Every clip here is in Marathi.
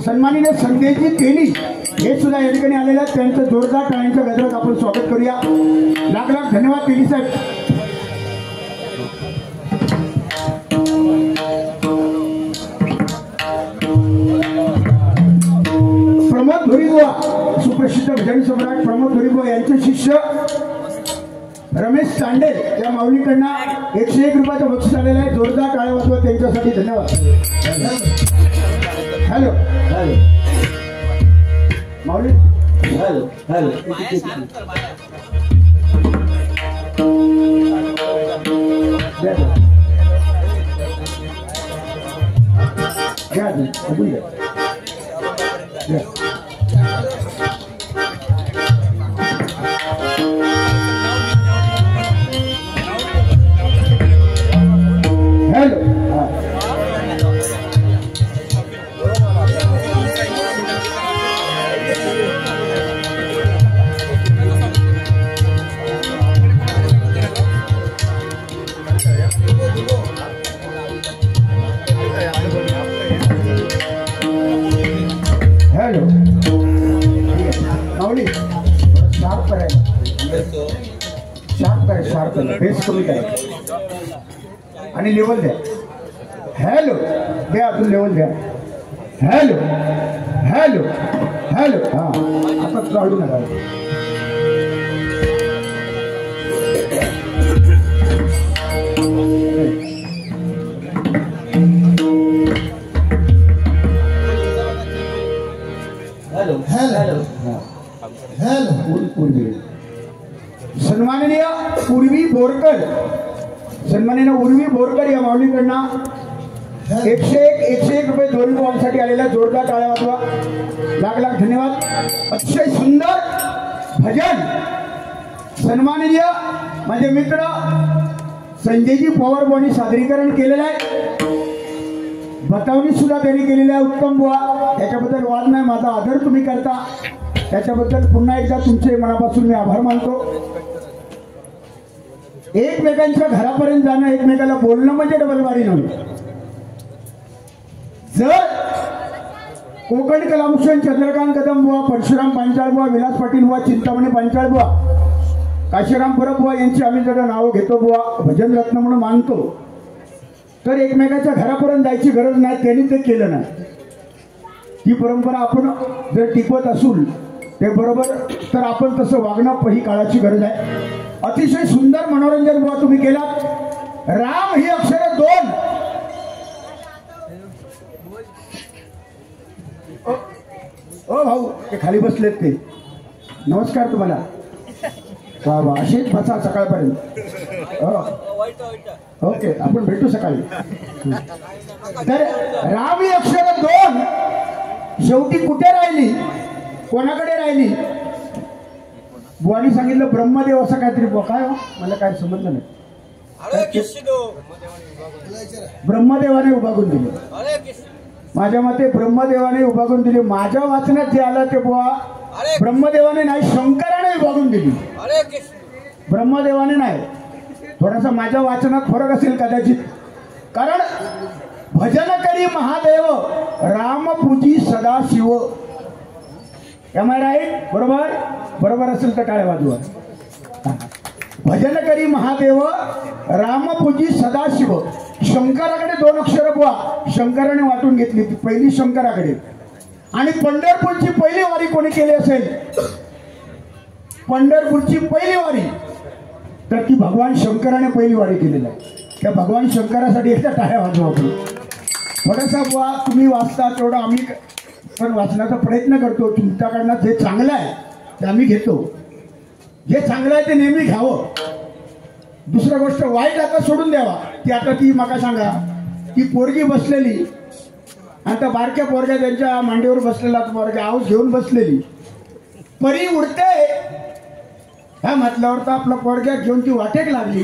सन्माननीय संजयजी तेली हे सुद्धा या ठिकाणी आलेले आहेत। त्यांचं जोरदार टाळ्यांच्या गजरात आपण स्वागत करूया। लाख लाख धन्यवाद तेली साहेब। प्रमोद धोरीबुवा सुप्रसिद्ध भजन सम्राट प्रमोद धोरीबुवा यांचे शिष्य रमेश चांडेल या माऊलीकडनं 101 रुपयाचं बक्षीस आलेलं आहे। जोरदार टाळ्या वाजवा त्यांच्यासाठी धन्यवाद। हॅलो हॅलो माऊली हॅलो हॅलो हॅलो माऊली शार्प करायला शार्प बेस कमी करा आणि लेवल द्या। हॅलो द्या अजून लेवल द्या। हॅलो हॅलो हॅलो हा आता काढू नका। हॅलो हॅलो हॅलो सन्माननीय उर्वी बोरकर सन्माननीय उर्वी बोरकर या माऊलीकडनं 101 रुपये धोरीबुवांसाठी आलेला जोरदार टाळ्या वाजवा। लाख लाख धन्यवाद। अतिशय सुंदर भजन सन्माननीय माझे मित्र संजयजी पवारबुवांनी सादरीकरण केलेलं आहे। बतावणी सुद्धा त्यांनी केलेली आहे उत्तम बुवा, त्याच्याबद्दल वाद नाही, माझा आदर तुम्ही करता त्याच्याबद्दल पुन्हा एकदा तुमचे मनापासून मी आभार मानतो। एकमेकांच्या घरापर्यंत जाणं एकमेकाला बोलणं म्हणजे डबलबारी नव्हे। जर कोकण कलाभूषण चंद्रकांत कदम बुवा, परशुराम पांचाळ बुवा, विलास पाटील बुवा, चिंतामणी पांचाळ बुवा, काशीराम परब बुवा यांची आम्ही जरा नावं घेतो बुवा, भजन रत्न म्हणून मानतो, तर एकमेकाच्या घरापर्यंत जायची गरज नाही, त्यांनी ते केलं नाही। ही परंपरा आपण जर टिकवत असूल ते बरोबर, तर आपण तसं वागणं ही काळाची गरज आहे। अतिशय सुंदर मनोरंजन बुवा तुम्ही केलात। राम ही अक्षर 2 ओ भाऊ ते खाली बसलेत ते नमस्कार तुम्हाला। वा असेच बसा सकाळपर्यंत। ओके आपण भेटू सकाळी। तर राम ही अक्षर 2 शेवटी कुठे राहिली, कोणाकडे राहिली? बुवानी सांगितलं ब्रह्मदेव असं काहीतरी बुवा, काय हो मला काय समजलं नाही। ब्रह्मदेवाने उभागून दिली, माझ्या मते ब्रह्मदेवाने उभागून दिली। माझ्या वाचनात जे आलं ते बुवा ब्रह्मदेवाने नाही, शंकराने उभागून दिली, ब्रह्मदेवाने नाही। थोडासा माझ्या वाचनात फरक असेल कदाचित, कारण भजन करी महादेव राम पूजी सदा शिव। M I right? बरोबर बरोबर असेल तर टाळ्या वाजवा। भजन करी महादेव राम पूजी सदा शिव। शंकराकडे 2 अक्षर बुवा शंकराने वाटून घेतली, पहिली शंकराकडे। आणि पंढरपूरची पहिली वारी कोणी केली असेल, पंढरपूरची पहिली वारी, तर ती भगवान शंकराने पहिली वारी केलेली आहे। त्या भगवान शंकरासाठी एकदा टाळ्या वाजवा आपण। थोडासा बुवा तुम्ही वाचता तेवढं आम्ही पण वाचण्याचा प्रयत्न करतो। तुमच्याकडनं जे चांगलं आहे ते आम्ही घेतो, जे चांगलं आहे ते नेहमी घ्यावं। दुसरी गोष्ट वाईट आता सोडून द्यावा। की आता ती मका सांगा, ती पोरगी बसलेली, आता बारक्या पोरग्या त्यांच्या मांडीवर बसलेला पोरग्या आऊस घेऊन बसलेली, परी उडते ह्या म्हटल्यावर तर आपला पोरग्या घेऊन ती वाटेक लागली।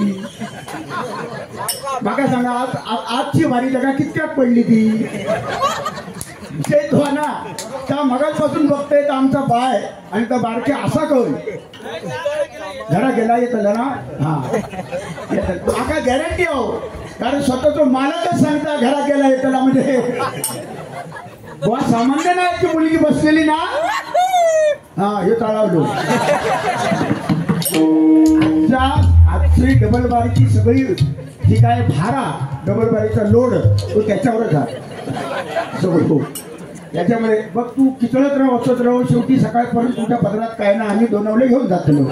मका सांगा आजची वारी जगा कितक्यात पडली ती ते तो ना त्या मगापासून बघतोय तर आमचा बाय आणि त्या बारके असा करून घरा गेला येत ना। हा माका गॅरंटी आहो, कारण स्वतः तो मालकच सांगता घरा गेला येताना, म्हणजे बुवा सामान्य नाही ती मुलगी बसलेली ना, हा हे टाळावलो. आजची डबल बारीची सगळी जी काय भारा डबल बारीचा लोड तो त्याच्यावरच आहे सगळं. तो त्याच्यामध्ये बघ तू किचळत राह वाचत राह, शेवटी सकाळपर्यंत तुझ्या पदरात काय ना आम्ही दोनवले घेऊन जातो.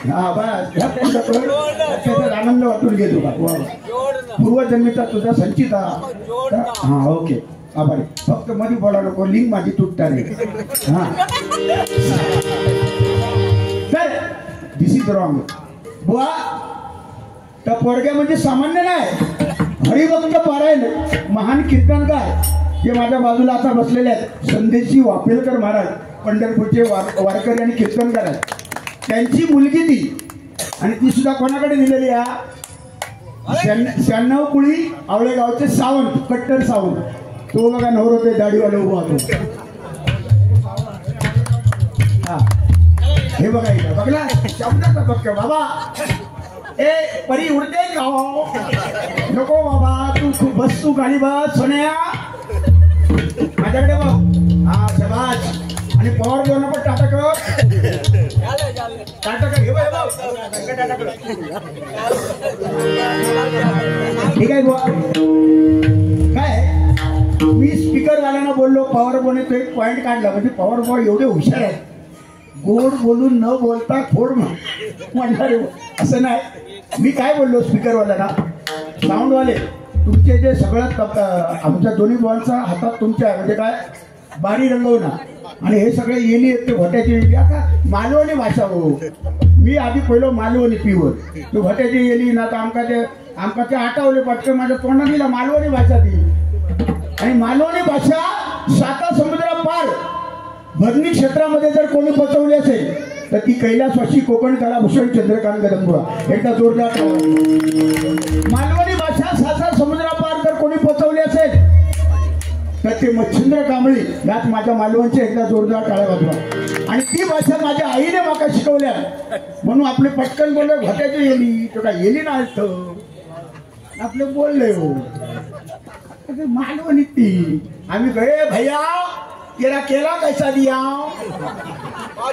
हा बस त्याच्यात आनंद वाटून घेतो का पूर्वजन्मीचा तुझा संचित. हा ओके आभारी. फक्त मध्ये बोला नको, लिंक माझी तुटता रे. हा तर दिस इज रॉंग बुवा. त्या पोरग्या म्हणजे सामान्य नाही, हरिभक्त पारायण महान कीर्तनकार जे माझ्या बाजूला आता बसलेले आहेत, संदेशी वापेलकर महाराज पंढरपूरचे वारकरी आणि कीर्तनकार आहेत. त्यांची मुलगी ती, आणि ती सुद्धा कोणाकडे दिलेली आहे, 96 कुळी आवळे गावचे सावंत, कट्टर सावंत. तो बघा नवरोते दाढीवाले उभा होतो. हा हे बघा इथं बघला शब्दाचा बघ बाबा. ए परी उडते गाव नको बाबा, तू बस, तू गाडी बस सोन्या माझ्याकडे बघ. हा शबाश. आणि पवार दोन पण टाटा कर, टाटा कर. ठीक आहे बुवा. काय मी स्पीकर वाल्यांना बोललो पॉवर बॉने तो एक पॉइंट काढला, म्हणजे पॉवर बॉय एवढे हुशार आहेत, गोड बोलून न बोलता खोड म्हणणारे असं नाही. मी काय बोललो स्पीकरवाल्याला, साऊंडवाले तुमचे जे सगळं आमच्या दोन्ही बॉलचा हातात तुमच्या म्हणजे काय बारी रंगवणार, आणि हे सगळे येली आहेत ते भट्याची येली. आता मालवणी भाषा हो, मी आधी पहिलं मालवणी पिवर तो भट्याची येली ना, तर आमका ते आठवले पटकन माझ्या तोंडात दिला मालवणी भाषा ती. आणि मालवणी भाषा 7 समुद्रा पार भरणी क्षेत्रामध्ये जर कोणी बसवली असेल तर ती कैलासवासी कोकण कलाभूषण चंद्रकांत गदंबुवा. एकदा जोरदार. मालवणी भाषा 7 समुद्रापार जर कोणी पोचवली असेल तर ते मच्छिंद्र कांबळी यात माझ्या मालवणचे एकदा जोरदार टाळ्या वाजवा. आणि ती भाषा माझ्या आईने माका शिकवल्या, म्हणून आपले पटकन बोलले घोट्याची येली, तो काय येली ना आपले बोलले हो मालवणी ती. आम्ही गए भैया तेरा केला कैसा दिया.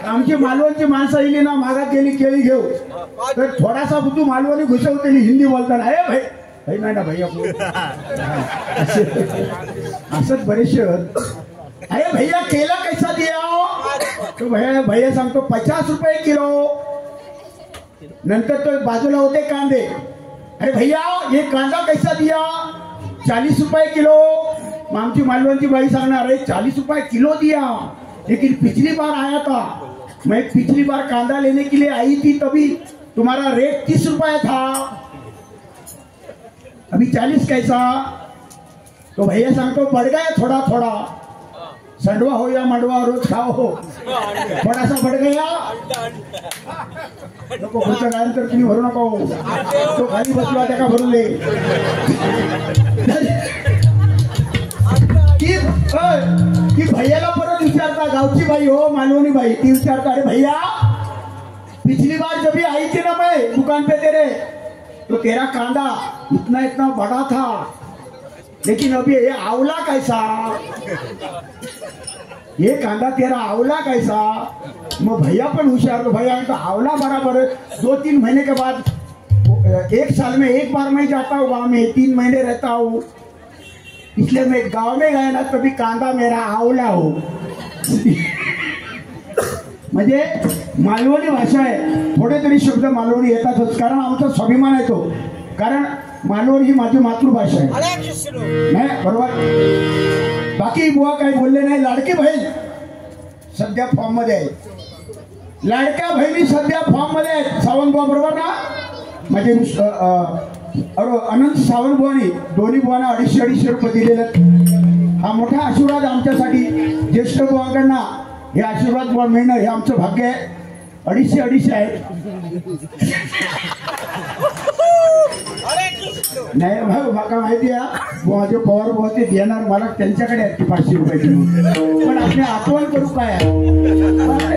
आमची मालवणची माणसं येली ना मागात गेली केळी घेऊ, तर थोडासा तू मालवणी घुसवतेली हिंदी बोलताना, हे भाई नाही ना भैया असंच बरेचसे. अरे भैया केला कैसा दिया, तो भैया सांगतो 50 रुपये किलो. नंतर तो बाजूला होते कांदे, अरे भैया ये कांदा कैसा दिया, 40 रुपये किलो. मग आमची मालवणची बाई सांगणार, अरे 40 रुपये किलो दिया, लेकिन पिछली बार आया था, मैं पिछली बार कांदा लेने के लिए आई थी, तभी तुम्हारा रेट 30 रुपये था, अभी 40 कैसा. तो भैया सांगतो बढ़ गया थोड़ा थोड़ा, संडवा हो या मंडवा रोज खाओ हो, थोड़ा सा बढ़ गया. नको पुढच्या गायनंतर तुम्ही भरू नको, तो खाली बसला त्या का भरून दे. की भैयाला परत विचारता, गावची बाई हो मालवणी बाई, ती विचारता, अरे भैया पिछली बार जब भी आई थी ना मैं दुकान पे तेरे, तो तेरा कांदा इतना इतना बड़ा था, लेकिन अभी ये आंवला कैसा, ये कांदा तेरा आंवला कैसा. मग भैया पण होशियार, तो भैया तो आंवला बराबर 2-3 महीने के बाद, 1 साल में 1 बार मैं जाता हूँ गाँव में, 3 महीने रहता हूँ, इसलिए मैं गांव में गया ना तभी कांदा मेरा आंवला हो. म्हणजे मालवणी भाषा आहे, थोडे तरी शब्द मालवणी येतातच, कारण आमचा स्वाभिमान आहे तो, कारण मालवणी ही माझी मातृभाषा आहे. नाही बरोबर. बाकी बुवा काही बोलले नाही. लाडकी बहीण सध्या फॉर्म मध्ये आहे, लाडक्या बहिणी सध्या फॉर्म मध्ये आहेत. सावंत बुवा बरोबर ना, म्हणजे अनंत सावंत बुवानी दोन्ही बुवांना 250-250 रुपये दिलेले. हा मोठा आशीर्वाद आमच्यासाठी. ज्येष्ठ बुवांकडनं हे आशीर्वाद बुवा मिळणं हे आमचं भाग्य आहे. 250 आहे. नाही भाऊ माका माहिती आहे बुवा जे पवार बुवा ते देणार मला, त्यांच्याकडे आहेत 500 रुपये किलो, पण आपली आठवण करू काय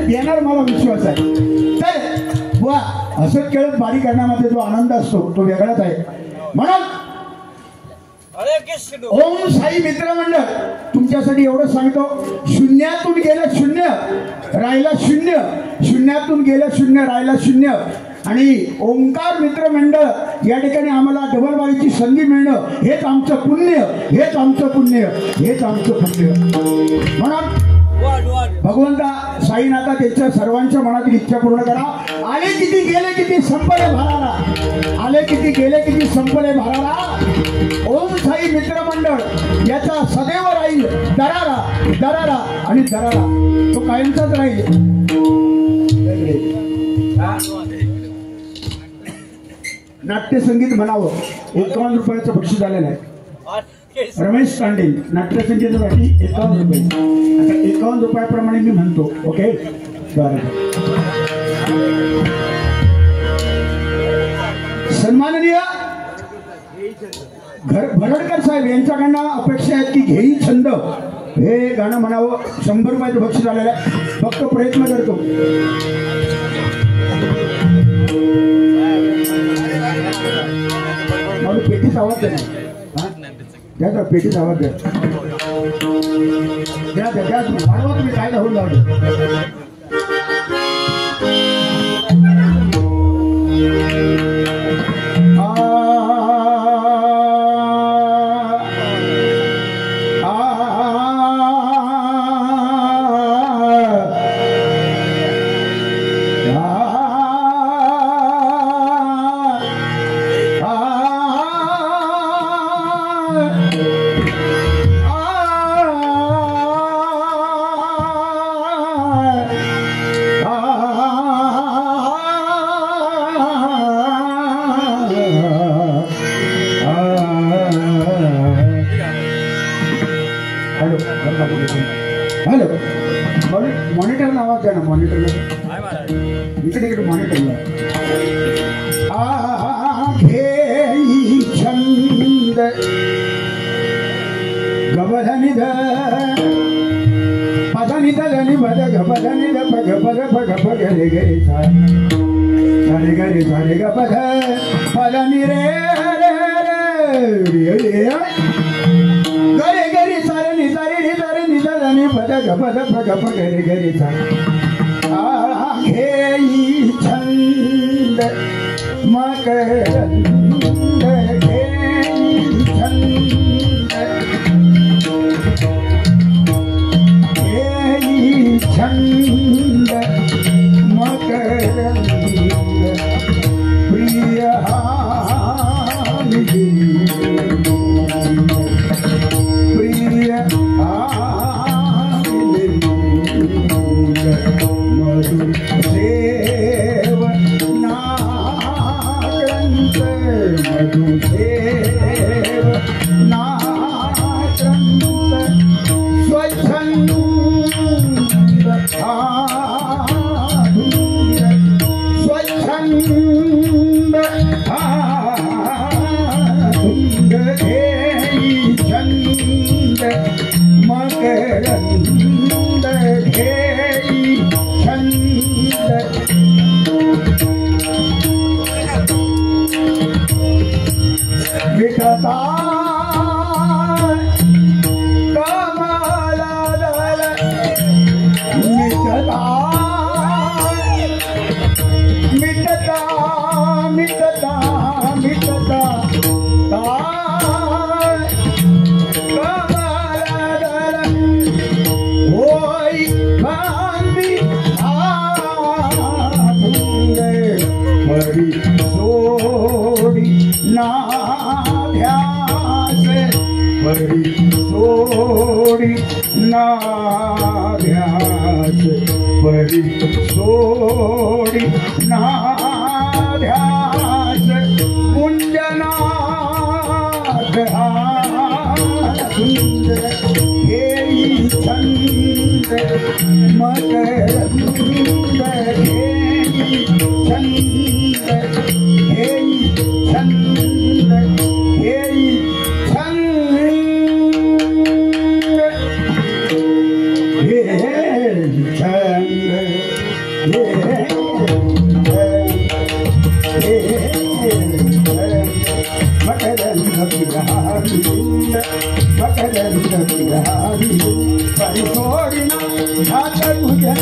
देणार मला विश्वास आहे. तर बुवा हसत खेळत बारी करण्यामध्ये जो आनंद असतो तो वेगळाच आहे. म्हणून ओम साई मित्रमंडळ तुमच्यासाठी एवढं सांगतो, शून्यातून गेलं शून्य राहिला शून्य, शून्यातून गेलं शून्य राहिला शून्य. आणि ओंकार मित्रमंडळ या ठिकाणी आम्हाला डबल बारीची संधी मिळणं हेच आमचं पुण्य, हेच आमचं पुण्य, हेच आमचं पुण्य. म्हणून भगवंता साईनाथा त्यांच्या सर्वांच्या मनातील इच्छा पूर्ण करा. आले किती गेले किती संपले भरारा, आले किती गेले किती संपले भरारा. ओम साई मित्रमंडळ याचा सदैव राहील दरारा दरारा आणि दरारा, तो कायमचाच राहील. नाट्यसंगीत म्हणावं 51 रुपयाचं बक्षीस आलेलं आहे. रमेश कांडे नाट्यसंगीतासाठी 51 रुपये. आता 51 रुपयाप्रमाणे मी म्हणतो. ओके सन्माननीय भरडकर साहेब यांच्याकडनं अपेक्षा आहेत की घेई छंद हे गाणं म्हणावं. 100 रुपयाचं बक्षीस आलेलं आहे. फक्त प्रयत्न करतो. मला पेटीच आवाज द्या द्या, पेटीच आवाज द्या द्या द्या द्या. वाढवा तुम्ही काय होऊन जाऊ. हॅलो मॉनिटरला आवाज द्या ना. मॉनिटरला इकडे इकडे मॉनिटरला. घेई छंद गबधनि ध पधनि धनि भद गबधनि ध पग पग पग पग रे गे सा रे ग रे सा रे ग पध पधनि रे रे रे रे गरे गरे सारे नि सारे नि सारे नि धनि भद गबध पग पग रे ग रे सा. घेई छंद मकरंद घेई छंद घेई छंद मकरंद प्रिय प्रिय मधु देव नाग्रंथ मधु देव नाग्रंथ स्वच्छंद आधुंद स्वच्छंद आधुंद घेई छंद मकरंद घेई छंद विठता कमला दल मिटता मिटता मिटता मिटता कमला दल होई बांधी आधुंदे मरी सोडी नाध्यास मरी सोडी नाध्यास मरी सोडी नाध्यास कुंजनाथ सुंदर घेई छंद मकरंद घेई छंद घेई छंद घेई छंद घेई छंद मकरंद बिहारी परिसोडिना हात तुझ्या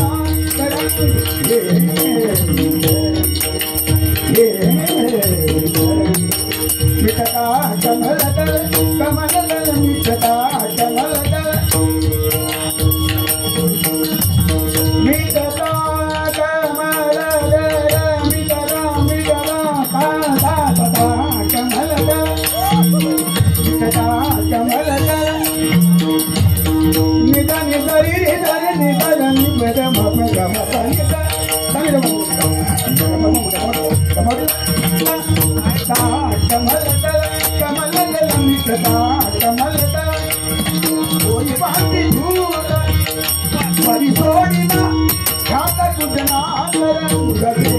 मिटता कमलदल कमलदल मिटता कमलदल मिटता कमलदल मिटता मिटता पादा पदा कमलदल मिटता कमलदल निदा निदरी निदर निदर निबद मप गमप निदा कमलदल कमलदल मिटता कमलदल कोई बात झूठ परिसोडिना ह्यात तुझना रंगले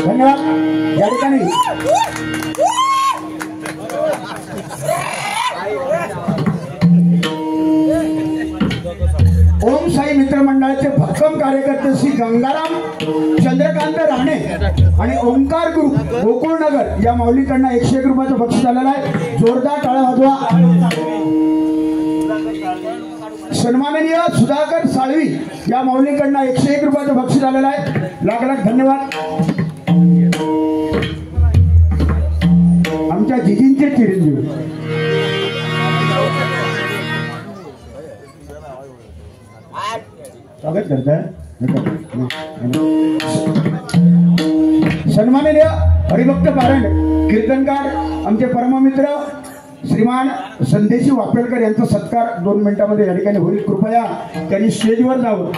धन्यवाद या ठिकाणी ओम साई मित्र मंडळाचे भक्कम कार्यकर्ते श्री गंगाराम चंद्रकांत राणे आणि ओंकार ग्रुप गोकुळनगर या माऊलीकडनं 101 रुपयाचं बक्षीस आलेलं आहे. जोरदार टाळ्या वाजवा. सन्माननीय सुधाकर साळवी या माऊलीकडनं 101 रुपयाचं बक्षीस आलेलं आहे. लाख लाख धन्यवाद. आमच्या जिजींचे चिरंजीव स्वागत करताय. सन्माननीय हरिभक्त पारण कीर्तनकार आमचे परममित्र श्रीमान संदेशी वापेलकर यांचा सत्कार 2 मिनिटांमध्ये या ठिकाणी होईल. कृपया त्यांनी स्टेजवर जावं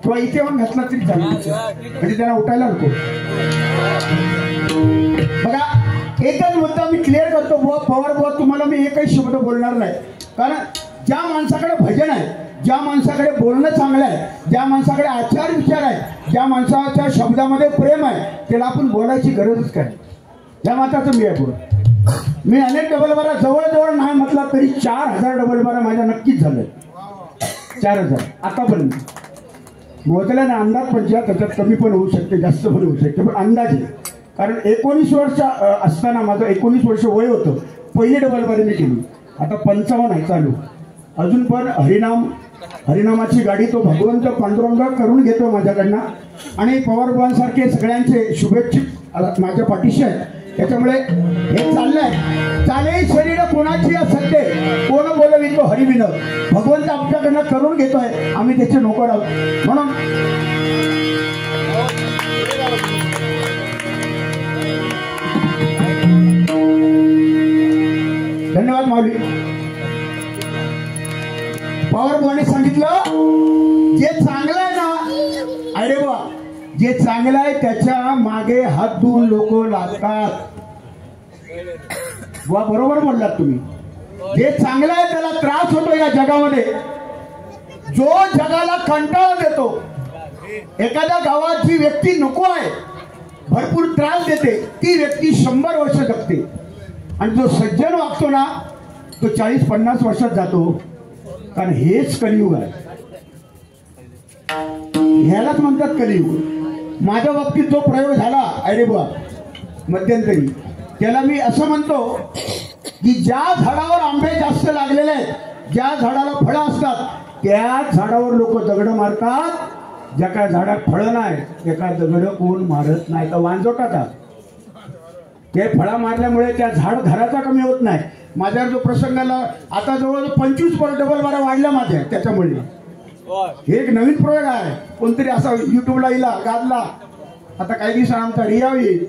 किंवा इथे येऊन घातला तरी चालेल, म्हणजे त्यांना उठायला नको. बघा, एकच मुद्दा मी क्लिअर करतो बुवा पवार बुवा, तुम्हाला मी एकही शब्द बोलणार नाही. कारण ज्या माणसाकडे भजन आहे, ज्या माणसाकडे बोलणं चांगलं आहे, ज्या माणसाकडे आचार विचार आहे, ज्या माणसाच्या शब्दामध्ये प्रेम आहे, त्याला आपण बोलायची गरजच काय. या माताचं मी आहे पुढं. मी अनेक डबल बारा जवळजवळ नाही म्हटला तरी 4000 डबल बारा माझ्या नक्कीच झालं. 4000 आतापर्यंत मोजल्या ना. अंदाज पण त्याच्यात कमी पण होऊ शकते, जास्त पण होऊ शकते, पण अंदाजे. कारण 19 वर्ष असताना माझं 19 वर्ष वय होतं, पहिली डबल बारी मी केली. आता 55 आहे चालू. अजून पण हरिनामाची गाडी तो भगवंत पांडुरंग करून घेतो माझ्याकडनं. आणि पवारबाबांसारखे सगळ्यांचे शुभेच्छुक माझ्या पाठीशी आहेत. त्याच्यामुळे हे चालले शरीर कोणाची असते, कोण बोलवितो हरिविन. भगवंत आपल्याकडनं करून घेतोय, आम्ही त्याचे नोकर आहोत. म्हणून धन्यवाद माऊली. पवारबाबांनी सांगितलं जे चांगलं आहे ना, अरे बा, जे चांगलं आहे त्याच्या मागे हात धुवून लोक लागतात. बुवा बरोबर बोललात तुम्ही. जे चांगलं आहे त्याला त्रास होतो या जगामध्ये. जो जगाला कंटाळा देतो, एखाद्या गावात जी व्यक्ती नको आहे, भरपूर त्रास देते, ती व्यक्ती 100 वर्ष जगते. आणि जो सज्जन वागतो ना, तो 40-50 वर्षात जातो. कारण हेच कलियुग आहे. ह्यालाच म्हणतात कलियुग. माझ्या बाबतीत जो प्रयोग झाला अरे बुवा मध्यंतरी, त्याला मी असं म्हणतो की ज्या झाडावर आंबे जास्त लागलेले आहेत, ज्या झाडाला फळं असतात, त्या झाडावर लोक दगड मारतात. ज्या काय झाडात फळं नाही, एका दगड कोण मारत नाही. तर वांजोटाचा ते फळा मारल्यामुळे त्या झाड घराचा कमी होत नाही. माझ्यावर जो प्रसंग आला, आता जवळ 25 डबल बारा वाढल्या माझ्या त्याच्यामुळे. हे एक नवीन प्रयोग आहे. कोणतरी असा युट्यूबला येला गाजला. आता काही दिवसांनी आमचा रिया येईल,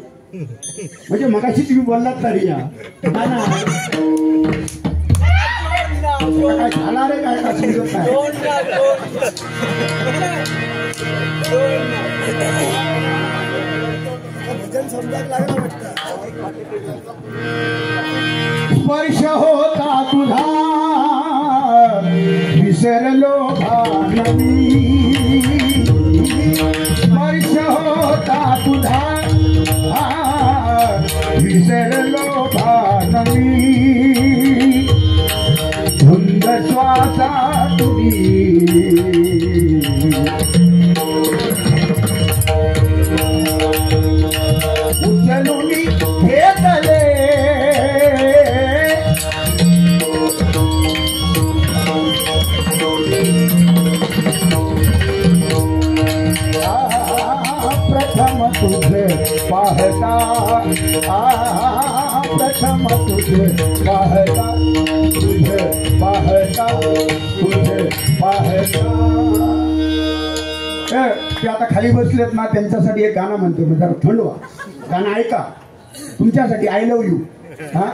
म्हणजे मगाशी तुम्ही बोललात तर रिया काय झाला रे, काय का समजत नाही. स्पर्श होता तुझा विसरलो भानवी. स्पर्श होता तुझा विसरलो भानवी. धुंद श्वासा तुझी उचलून घेतले प्रथम तुझे पाहता प्रथम तुझे पाहता तुझे पाहता तुझे पाहता. ते आता खाली बसलेत ना, त्यांच्यासाठी एक गाणं म्हणतो मी, जरा थंड व्हा, गाणं ऐका तुमच्यासाठी. I love you. हा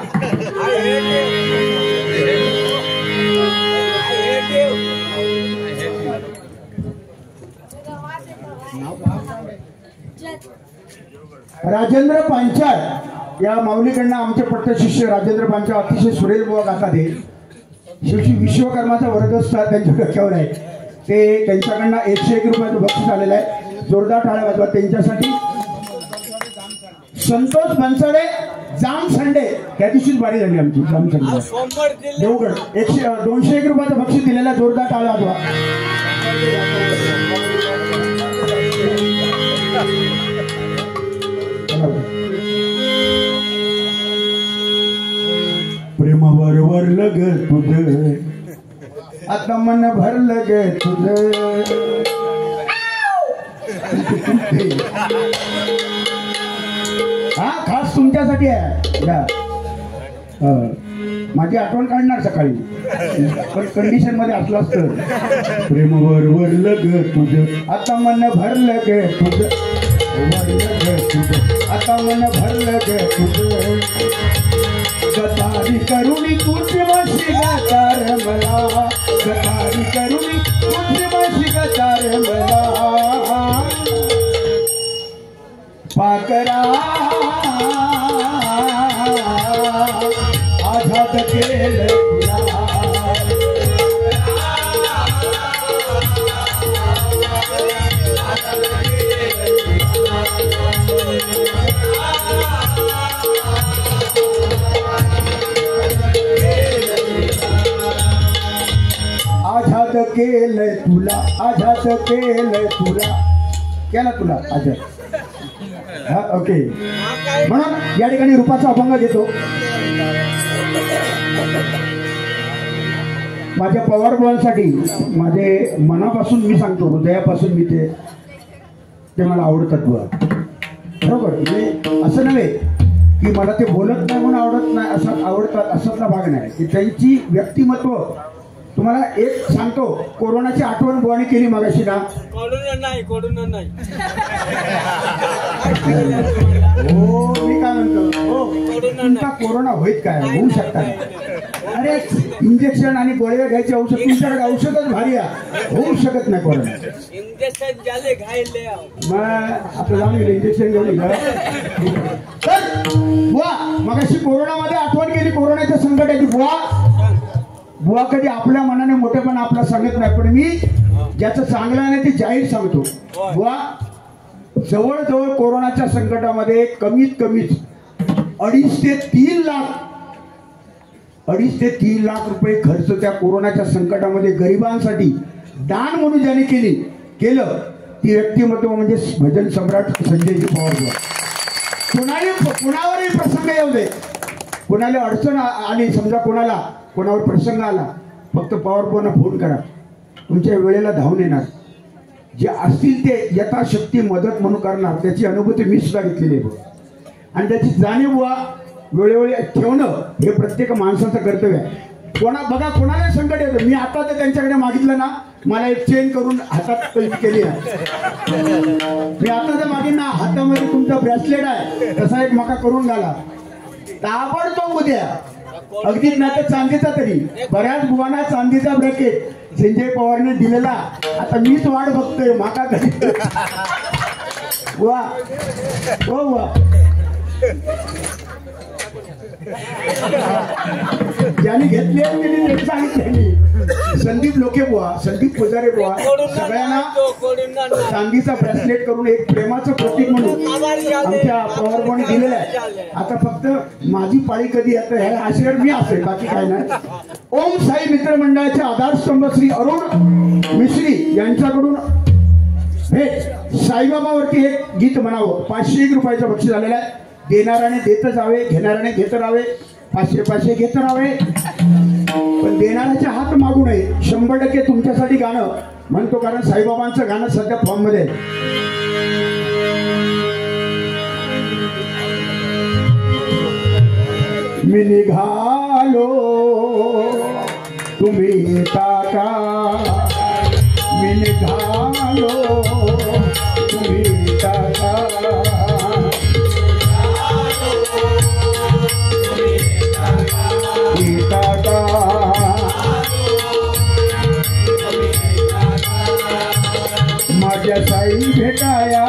राजेंद्र पांचाळ या माऊलीकडनं आमचे पट्ट शिष्य राजेंद्र पांचाळ अतिशय सुरेल बुवा गातात हे. शेवटी विश्वकर्माचा वरदस्त त्यांच्या डोक्यावर आहे. ते त्यांच्याकडनं 101 रुपयाचं बक्षीस आलेलं आहे. जोरदार टाळ्या वाजवा त्यांच्यासाठी. संतोष बनसडे जाम संडे त्या दिवशीच बारी झाली आमची. जाम संडे देवगड 201 रुपयाचं बक्षीस दिलेलं. जोरदार टाळ्या वाजवा. प्रेमावर वरलं ग तुझं, आता मन भरलं ग तुझं. हा खास तुमच्यासाठी आहे. माझी आठवण काढणार सकाळी, पण कंडिशन मध्ये असलं असतं. प्रेमावर वरलं ग तुझं, आता मन भरलं ग तुझं. आता मन भरलं ग तुझं. गतारी करुणी तुझी माशी गतार मला, गतारी करुणी तुझी माशी गतार मला. पाकरा आझाद केलं तुला. आझाद केलंय तुला, आझाद केलंय तुला, केला तुला आझाद. हा ओके. म्हणून या ठिकाणी रूपाचा अभंग घेतो. माझ्या पवार बुवांसाठी माझे मनापासून मी सांगतो, हृदयापासून मी ते मला आवडतात बुवा. बरोबर. म्हणजे असं नव्हे की मला ते बोलत नाही म्हणून आवडत नाही, असं आवडतात असातला भाग नाही. की त्यांची व्यक्तिमत्व तुम्हाला एक सांगतो. कोरोनाची आठवण बुवाने केली मगाशी ना. कोरोना नाही हो मी काय म्हणतो, हो तुमचा कोरोना होईत काय होऊ शकतात. अरे इंजेक्शन आणि गोळ्या घ्यायचे औषध तुमच्याकडे औषधच भारी आहे, होऊ शकत नाही कोरोना. मग आपलं जाऊन गेलं इंजेक्शन घेऊन. तर बुवा मगाशी कोरोनामध्ये आठवण केली, कोरोनाच्या संकटाची. बुवा कधी आपल्या मनाने मोठेपण आपला सांगत नाही, पण मी ज्याचं चांगलं आहे ते जाहीर सांगतो. बुवा जवळजवळ कोरोनाच्या संकटामध्ये कमीत कमीच 2.5 ते 3 लाख रुपये खर्च त्या कोरोनाच्या संकटामध्ये गरिबांसाठी दान म्हणून ज्याने केलं ती व्यक्तिमत्व म्हणजे भजन सम्राट संजयजी पवार. कुणावरही प्रसंग येऊ दे, कुणाला अडचण आली, समजा कोणावर प्रसंग आला, फक्त पवारपोना फोन करा, तुमच्या वेळेला धावून येणार. जे असतील ते यथाशक्ती मदत म्हणून करणार. त्याची अनुभूती मी सुद्धा घेतलेली आहे. आणि त्याची जाणीव वेळोवेळी ठेवणं हे प्रत्येक माणसाचं कर्तव्य आहे. कोणाला संकट येतं. मी आता तर त्यांच्याकडे मागितलं ना, मला एक चेन करून हातात केली आहे. मी आता तर मागेन ना, हातामध्ये तुमचा ब्रेसलेट आहे तसा एक मका करून घाला, ताबडतोब उद्या. अगदी नाही तर चांदीचा तरी. बऱ्याच बुवांना चांदीचा ब्रॅकेट संजय पवारने दिलेला, आता मीच वाट बघतोय माका कधी. वा हो वा ज्यांनी घेतली आहे त्यांनी सांगितले. संदीप लोके बुवा, संदीप पुजारे बुवा सगळ्यांना चांदीचा ब्रेसलेट करून एक प्रेमाचं प्रतीक म्हणून आमच्या पवारपणे दिलेलं आहे. आता फक्त माझी पाळी कधी येतं हे आशीर्वाद मी असेल, बाकी काय नाही. ओम साई मित्र मंडळाचे आधारस्तंभ श्री अरुण मिश्री यांच्याकडून भेट साईबाबावरती एक गीत म्हणावं. 501 रुपयाचं बक्षीस आलेलं आहे. देणाऱ्याने देत जावे, घेणाऱ्याने घेत राहावे. 500 घेत राहावे, पण देणाऱ्याच्या हात मागू नये. 100% तुमच्यासाठी गाणं म्हणतो, कारण साईबाबांचं गाणं सध्या फॉर्म मध्ये आहे. मी निघालो तुम्ही टाका, मी निघालो तुम्ही टाका, माझ्या साई भेटाया,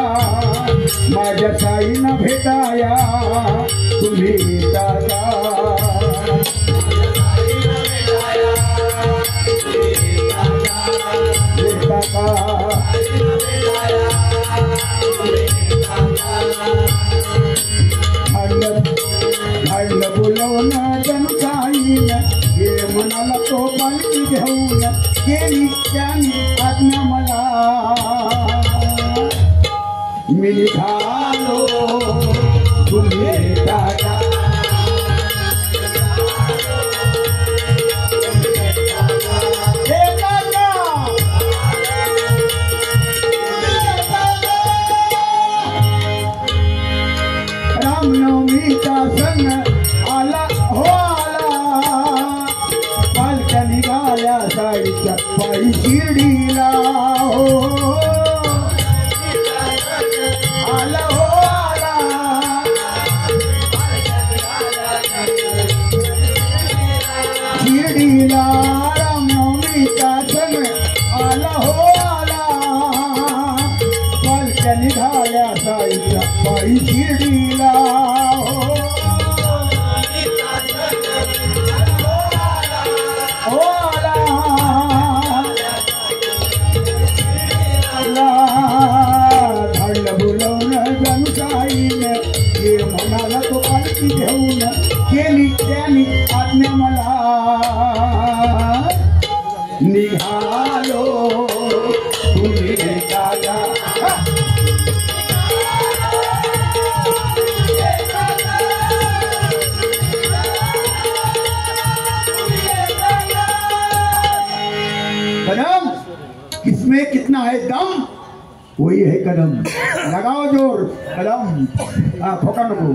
माझ्या साईना भेटाया तुम्ही टाका, भांड बोलवून जनकाईन हे मनाला तो पालखी घेऊन केली त्याने आज्ञा मला. मी निघालो तुम्ही टाका, रामनवमीचा सण आला हो आला, पालख्या निघाल्या साईच्या पायी शिर्डीला हो आला हो आला, शिर्डीला रामनवमीचा सण आला हो आला, पालख्या निघाल्या साईच्या पायी शिर्डीला हो आला, धाडलं बोलवून जनकाईन हे म्हणाला तो पालखी घेऊन केली त्याने आज्ञा मला. निघालो तुम्ही टाका, कदम किसमें कितना है दम वही है कदम, लगाओ जोर कदम. हा खोका नको.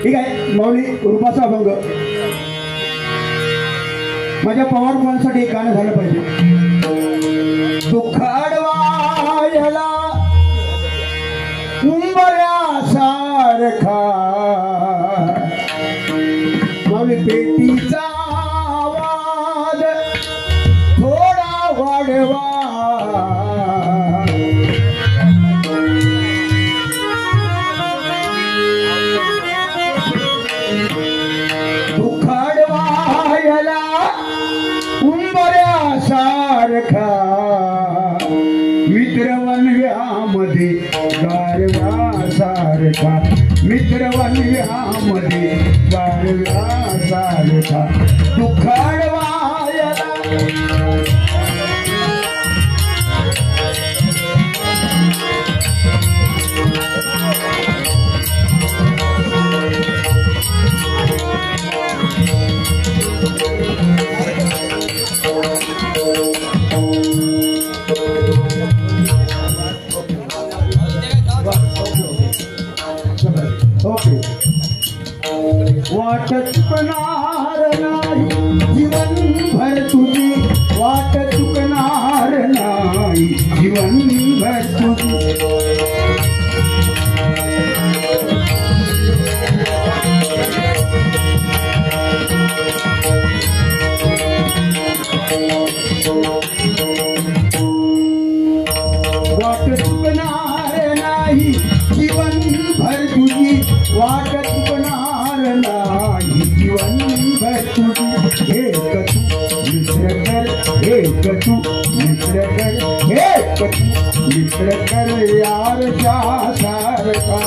ठीक आहे, माऊली रूपाचा अभंग माझ्या पवारपणासाठी एक गाणं झालं पाहिजे. दुःख अडवायला उंबऱ्यासारखा माऊली पेटीचा आवाज थोडा वाढवा, दुःख अडवायला उंबऱ्यासारखा मित्रवनव्यामध्ये गारव्यासारखा, मित्रवनव्यामध्ये गारव्यासारखा दुःख अडवायला वाट चुकणार नाही जीवनभर तुझी, वाट चुकणार नाही जीवनभर तुझी, वाट चुकणार नाही जीवनभर तुझी, एक तू मित्र कर, एक तू मित्र कर यार सारखा।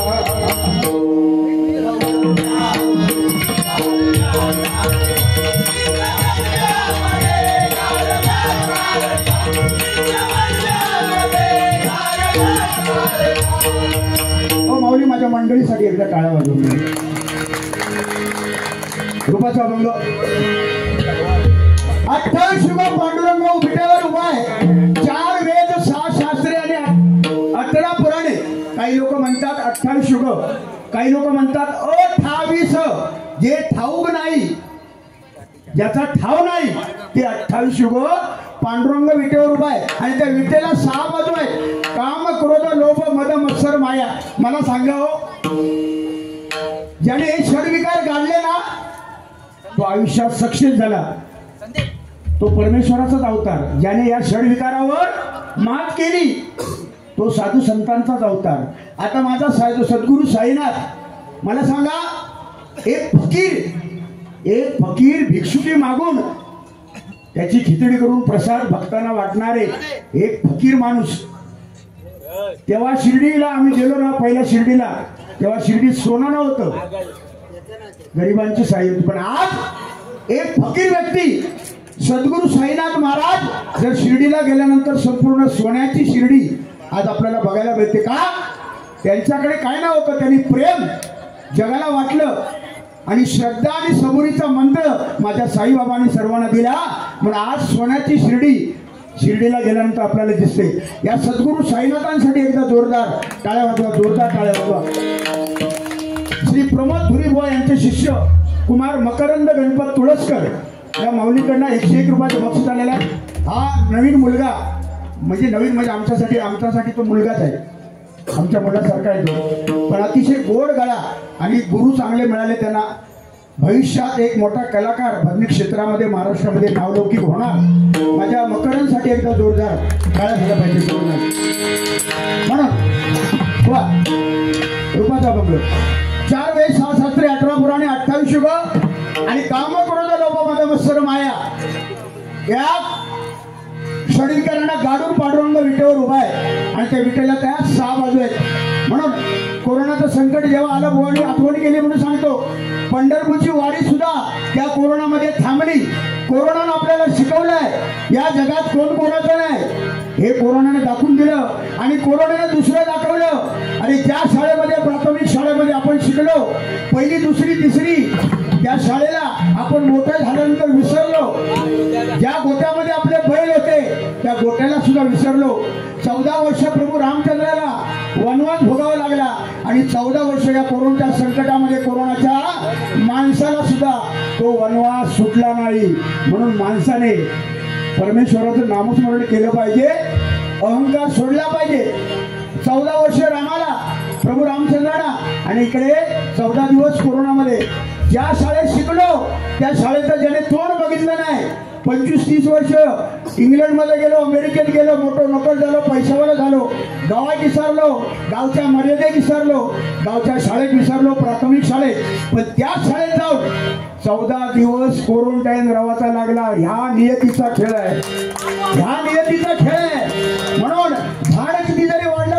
माऊली माझ्या मंडळीसाठी एकदा टाळ्या वाजवून रूपाचा अभंग। 28 युग पांडुरंग विटेवर उभा आहे, 4 वेद 6 शास्त्रे आणि 18 पुराणे। काही लोक म्हणतात 28 युग, काही लोक म्हणतात 28, जे ठाऊक नाही, ज्याचा ठाव नाही ते 28 युग पांडुरंग विटेवर उभा आहे आणि त्या विटेला 6 बाजू आहे, काम क्रोध लोभ मद मत्सर माया। मला सांगा हो, ज्याने हे षडविकार काढले ना तो आयुष्यात सक्सेस झाला, तो परमेश्वराचाच अवतार। ज्याने या षडविकारावर मात केली तो साधू संतांचाच अवतार। आता माझा सद्गुरू साईनाथ मला सांगा, एक फकीर भिक्षुकी मागून त्याची खिचडी करून प्रसाद भक्तांना वाटणारे एक फकीर माणूस। तेव्हा शिर्डीला आम्ही गेलो ना, पहिल्या शिर्डीला, तेव्हा शिर्डीत सोनं नव्हतं, गरिबांची साई होती। पण आज एक फकीर व्यक्ती सद्गुरू साईनाथ महाराज जर शिर्डीला गेल्यानंतर संपूर्ण सोन्याची शिर्डी आज आपल्याला बघायला मिळते का? त्यांच्याकडे काय ना होतं, त्यांनी प्रेम जगाला वाटलं आणि श्रद्धा आणि सबुरीचा मंत्र माझ्या साईबाबांनी सर्वांना दिला, म्हणून आज सोन्याची शिर्डीला गेल्यानंतर आपल्याला दिसते। या सद्गुरू साईनाथांसाठी एकदा जोरदार टाळ्या वाजवा, जोरदार टाळ्या वाजवा। श्री प्रमोद धुरीबुवा यांचे शिष्य कुमार मकरंद गणपत तुळसकर या माऊलीकडनं 101 रुपयाचं बक्षीस आलेला आहे। हा नवीन मुलगा, म्हणजे नवीन म्हणजे आमच्यासाठी तो मुलगाच आहे, आमच्या मुलासारखा आहे तो, पण अतिशय गोड गळा आणि गुरु चांगले मिळाले त्यांना। भविष्यात एक मोठा कलाकार भजनी क्षेत्रामध्ये महाराष्ट्रामध्ये नावलौकिक होणार। माझ्या मकरांसाठी एकदा जोरदार टाळ्या झाल्या पाहिजे म्हणून रूपाचा अभंग। 4 वेद 6 शास्त्रे 18 पुराणे 28 युग आणि काम क्रोध लोभ मद मत्सर माया या षडविकारांना गाडून पांडुरंग विटेवर उभा आहे आणि त्या विटेला त्या 6 बाजू आहेत। म्हणून कोरोनाचं संकट जेव्हा आलं, बुवांनी आठवण केली म्हणून सांगतो, पंढरपूरची वारी सुद्धा त्या कोरोनामध्ये थांबली। कोरोनानं आपल्याला शिकवलंय या जगात कोण कोणाचं नाही, हे कोरोनाने दाखवून दिलं आणि कोरोनाने दुसरं दाखवलं। आणि ज्या शाळेमध्ये प्राथमिक शाळेमध्ये आपण शिकलो 1ली 2री 3री त्या शाळेला आपण मोठं झाल्यानंतर विसरलो। ज्या गोट्यामध्ये आपले बैल होते त्या गोट्याला सुद्धा विसरलो। 14 वर्ष प्रभू रामचंद्राला वनवास भोगावा लागला आणि 14 वर्ष या कोरोनाच्या संकटामध्ये कोरोनाच्या माणसाला सुद्धा तो वनवास सुटला नाही। म्हणून माणसाने परमेश्वराचं नामस्मरण केलं पाहिजे, अहंकार सोडला पाहिजे। 14 वर्ष रामाला, प्रभू रामचंद्राला, आणि इकडे 14 दिवस कोरोनामध्ये ज्या शाळेत शिकलो त्या शाळेचं ज्याने तोंड बघितलं नाही, 25-30 वर्ष इंग्लंडमध्ये गेलो, अमेरिकेत गेलो, मोठं नोकर झालो, पैशावाला झालो, गावात विसरलो, गावच्या मर्यादेत विसरलो, गावच्या शाळेत विसरलो, प्राथमिक शाळेत, पण त्याच शाळेत जाऊन 14 दिवस क्वारंटाईन राहायचा लागला। ह्या नियतीचा खेळ आहे, ह्या नियतीचा खेळ आहे। म्हणून झाड किती जरी वाढलं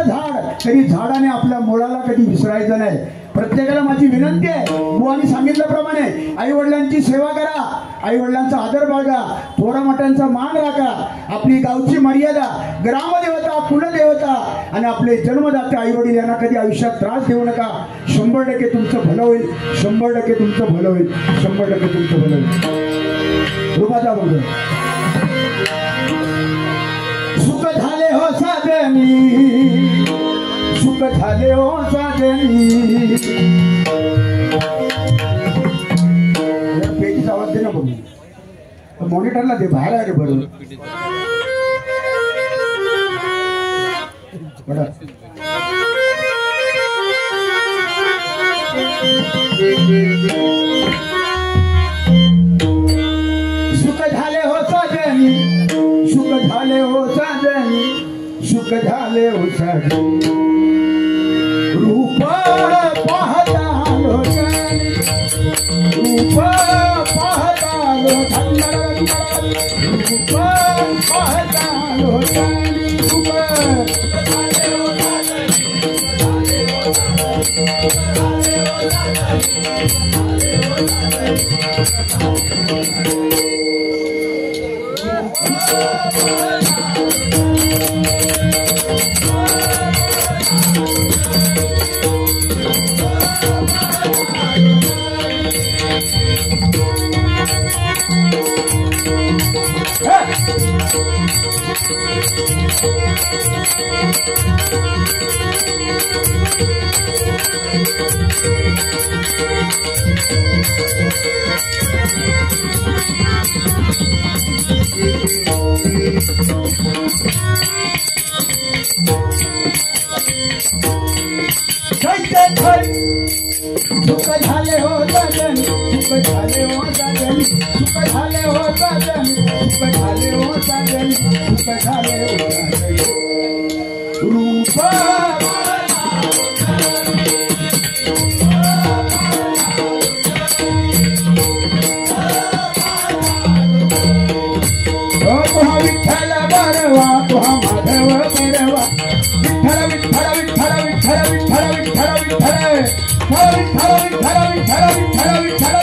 तरी झाडाने आपल्या मुळाला कधी विसरायचं नाही। प्रत्येकाला माझी विनंती आहे, बुवांनी सांगितल्याप्रमाणे आई वडिलांची सेवा करा, आई वडिलांचा आदर बाळगा, थोरा मोठ्यांचा मान राखा, आपली गावची मर्यादा, ग्रामदेवता, कुलदेवता आणि आपले जन्मदाते आई वडील यांना कधी आयुष्यात त्रास देऊ नका। 100% तुमचं भलं होईल, 100% तुमचं भलं होईल, 100% तुमचं भलं होईल। रूपाचा बोल, सुख झाले हो साजनी, सुख झाले हो साजनी। पेटीचा आवाज दे ना बघू, मॉनिटरला दे, बाहेर आहे बरोबर। सुख झाले हो साजनी, सुख झाले हो साजनी, सुख झाले हो साजनी। रूप पाहता लोकांनी, रूप पाहता लोकांनी, रूप सुख झाले हो साजन, सुख झाले हो साजन, सुख झाले हो साजन, सुख झाले हो साजन, सुख झाले हो साजन. रूप तुहा विठ्ठल बरवा, तुहा माधव बरवा. विठ्ठल विठ्ठल विठ्ठल विठ्ठल विठ्ठल विठ्ठल विठ्ठल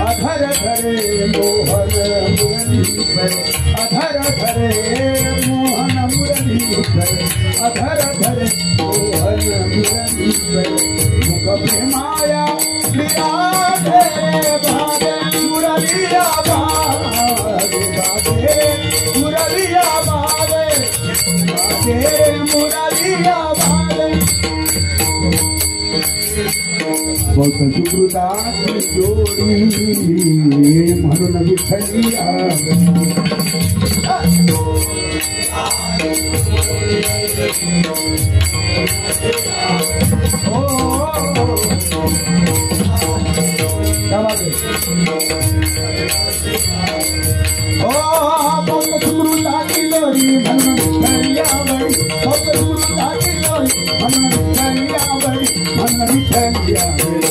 अधर धरे मोहन मुरलीधर, अधर धरे मोहन मुरलीधर, अधर धरे मोहन मुरलीधर. मुख प्रेमाया विराजे भागे मुरलिया भागे, भागे मुरलिया भागे, भागे मुरलिया भागे. बहुत सुकृताची जोडी म्हणून विठ्ठली बहुत सुकृताची जोडी म्हणून विठ्ठली आवडी, बहुत सुकृताची जोडी म्हणून विठ्ठली आवडी, म्हणून विठ्ठली आवडी.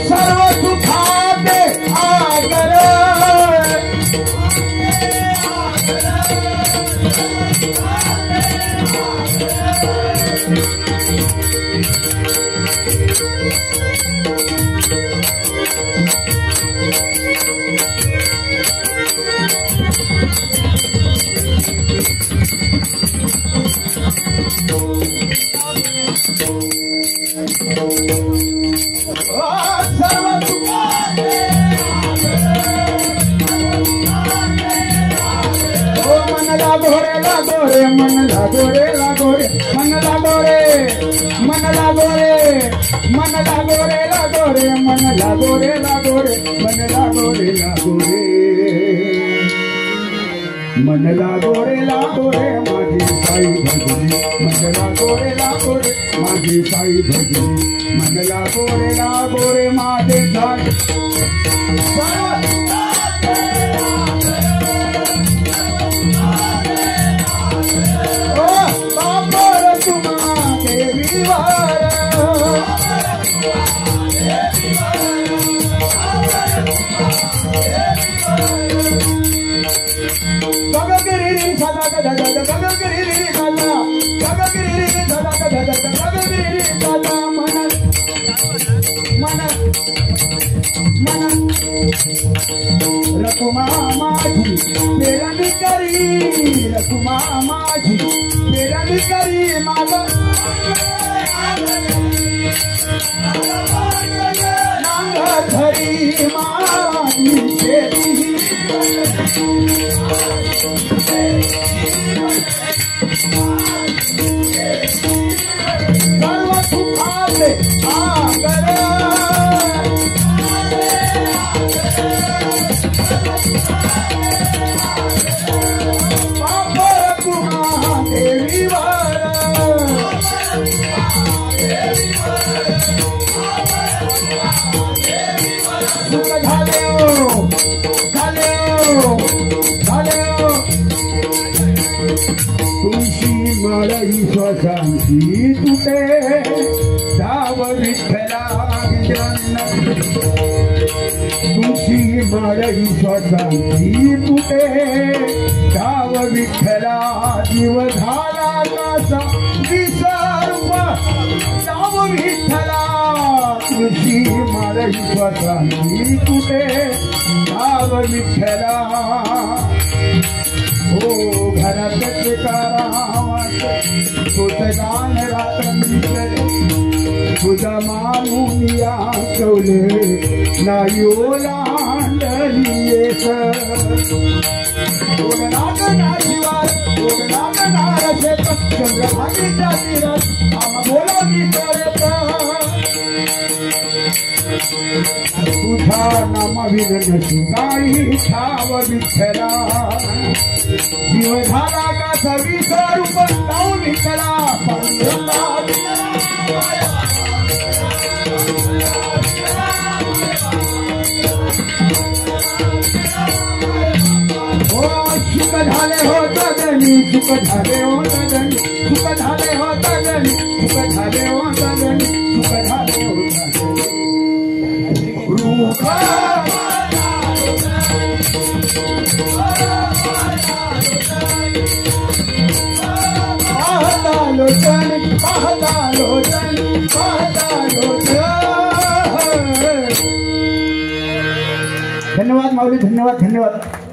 सर्व सुखाते आगर मन लागोरे लागोरे मन लागोरे मन लागोरे मन लागोरे लागोरे मन लागोरे लागोरे मन लागोरे लागोरे मन लागोरे लागोरे माझी साई भजनी, मन लागोरे लागोरे माझी साई भजनी, मन लागोरे लागोरे माझे साई. रकुमा माझी पेरणी करी, रकुमा माझी पेरणी करी, माझं घरी माझी शेती सर्व सुखाचे आगर तुळशी मळई श्वासांची तुटे साव विठ्ठला तुळशी मळई श्वासांची तुटे साव विठ्ठला जीव झाला कसा विसर्व साव विठ्ठला तुळशी मळई श्वासांची तुटे साव विठ्ठला हो घरात तुझदान रात्री तुझा मानून या कवले नाही ओलांडलीयेस ओढणागणार शिवार ओढणागणार शेत चंद्रभागीच्या तीरात आम्हा बोलावी करत तुझा नामाविन शिकाई ठाव विठ्ठला जीव झाला का सर्विस रूप नाव विठ्ठला हो सुख झाले हो तगनी सुख झाले हो तगनी सुख झाले हो तगनी सुख झाले हो तगनी सुख झाले हो धन्यवाद माऊली, धन्यवाद धन्यवाद.